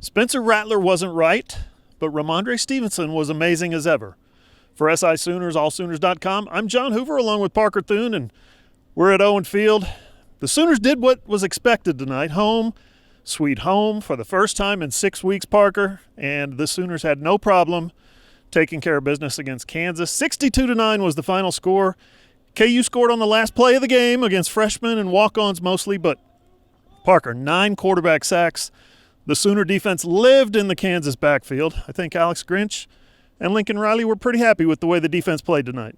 Spencer Rattler wasn't right, but Ramondre Stevenson was amazing as ever. For SI Sooners, allsooners.com, I'm John Hoover along with Parker Thune, and we're at Owen Field. The Sooners did what was expected tonight. Home, sweet home for the first time in 6 weeks, Parker, and the Sooners had no problem taking care of business against Kansas. 62-9 was the final score. KU scored on the last play of the game against freshmen and walk-ons mostly, but Parker, 9 quarterback sacks. The Sooner defense lived in the Kansas backfield. I think Alex Grinch and Lincoln Riley were pretty happy with the way the defense played tonight.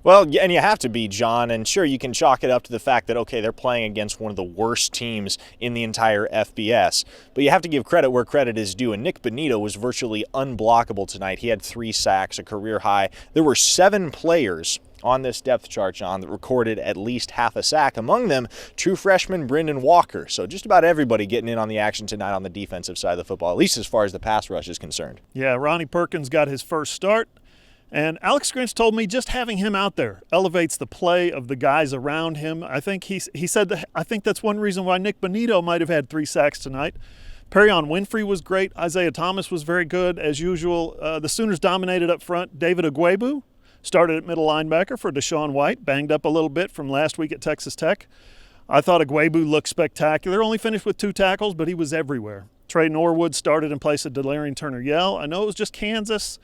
Well, and you have to be, John, and sure, you can chalk it up to the fact that, okay, they're playing against one of the worst teams in the entire FBS, but you have to give credit where credit is due, and Nick Bonito was virtually unblockable tonight. He had 3 sacks, a career high. There were 7 players on this depth chart, John, that recorded at least half a sack. Among them, true freshman Brendan Walker. So just about everybody getting in on the action tonight on the defensive side of the football, at least as far as the pass rush is concerned. Yeah, Ronnie Perkins got his first start. And Alex Grinch told me just having him out there elevates the play of the guys around him. I think he said that, I think that's one reason why Nick Bonito might have had 3 sacks tonight. Perrion Winfrey was great. Isaiah Thomas was very good as usual. The Sooners dominated up front. David Agwebu started at middle linebacker for Deshaun White, banged up a little bit from last week at Texas Tech. I thought Agwebu looked spectacular. Only finished with 2 tackles, but he was everywhere. Trey Norwood started in place of Delarian Turner-Yell. I know it was just Kansas,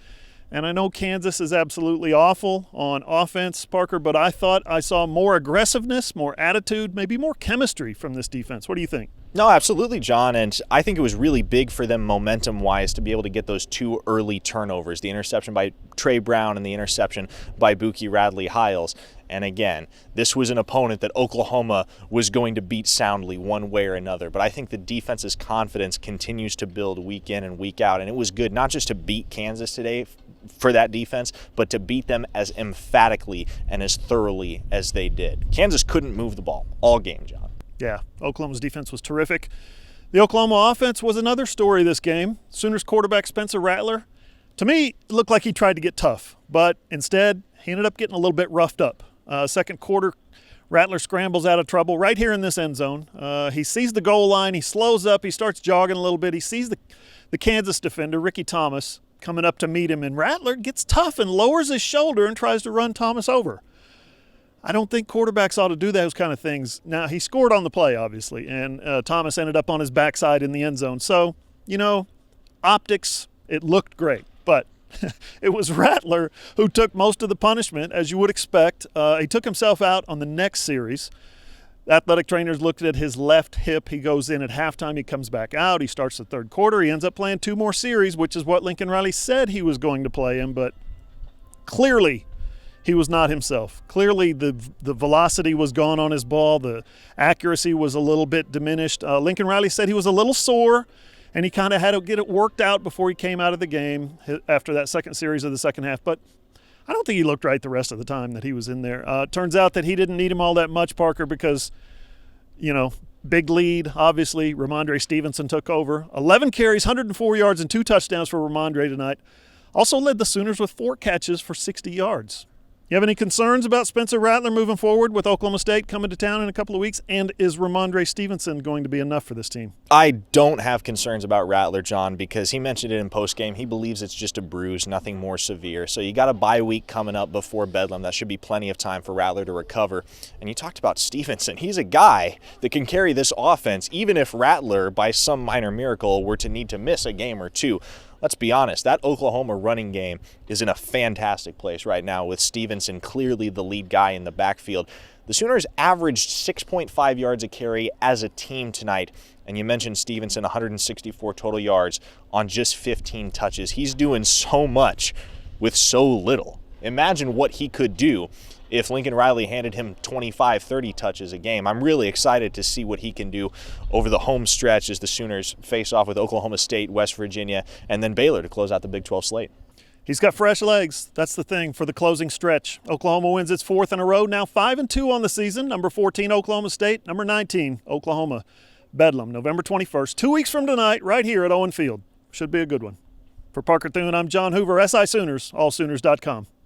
and I know Kansas is absolutely awful on offense, Parker, but I thought I saw more aggressiveness, more attitude, maybe more chemistry from this defense. What do you think? No, absolutely, John, and I think it was really big for them momentum-wise to be able to get those 2 early turnovers, the interception by Trey Brown and the interception by Buki Radley-Hiles. And again, this was an opponent that Oklahoma was going to beat soundly one way or another, but I think the defense's confidence continues to build week in and week out, and it was good not just to beat Kansas today for that defense, but to beat them as emphatically and as thoroughly as they did. Kansas couldn't move the ball all game, John. Yeah, Oklahoma's defense was terrific. The Oklahoma offense was another story this game. Sooners quarterback Spencer Rattler, to me, it looked like he tried to get tough, but instead, he ended up getting a little bit roughed up. Second quarter, Rattler scrambles out of trouble right here in this end zone. He sees the goal line, he slows up, he starts jogging a little bit. He sees the Kansas defender, Ricky Thomas, coming up to meet him, and Rattler gets tough and lowers his shoulder and tries to run Thomas over. I don't think quarterbacks ought to do those kind of things. Now, he scored on the play, obviously, and Thomas ended up on his backside in the end zone. So, optics, it looked great. But it was Rattler who took most of the punishment, as you would expect. He took himself out on the next series. Athletic trainers looked at his left hip. He goes in at halftime. He comes back out. He starts the third quarter. He ends up playing 2 more series, which is what Lincoln Riley said he was going to play him. But clearly, he was not himself. Clearly, the velocity was gone on his ball. The accuracy was a little bit diminished. Lincoln Riley said he was a little sore, and he kind of had to get it worked out before he came out of the game after that second series of the second half. But I don't think he looked right the rest of the time that he was in there. Turns out that he didn't need him all that much, Parker, because, big lead, obviously. Ramondre Stevenson took over. 11 carries, 104 yards, and 2 touchdowns for Ramondre tonight. Also led the Sooners with 4 catches for 60 yards. You have any concerns about Spencer Rattler moving forward with Oklahoma State coming to town in a couple of weeks? And is Ramondre Stevenson going to be enough for this team? I don't have concerns about Rattler, John, because he mentioned it in postgame. He believes it's just a bruise, nothing more severe. So you got a bye week coming up before Bedlam. That should be plenty of time for Rattler to recover. And you talked about Stevenson. He's a guy that can carry this offense, even if Rattler, by some minor miracle, were to need to miss a game or 2. Let's be honest, that Oklahoma running game is in a fantastic place right now with Stevenson clearly the lead guy in the backfield. The Sooners averaged 6.5 yards a carry as a team tonight, and you mentioned Stevenson, 164 total yards on just 15 touches. He's doing so much with so little. Imagine what he could do if Lincoln Riley handed him 25, 30 touches a game. I'm really excited to see what he can do over the home stretch as the Sooners face off with Oklahoma State, West Virginia, and then Baylor to close out the Big 12 slate. He's got fresh legs. That's the thing for the closing stretch. Oklahoma wins its 4th in a row, now 5-2 on the season. Number 14, Oklahoma State. Number 19, Oklahoma. Bedlam, November 21st, 2 weeks from tonight, right here at Owen Field. Should be a good one. For Parker Thune, I'm John Hoover, SI Sooners, allsooners.com.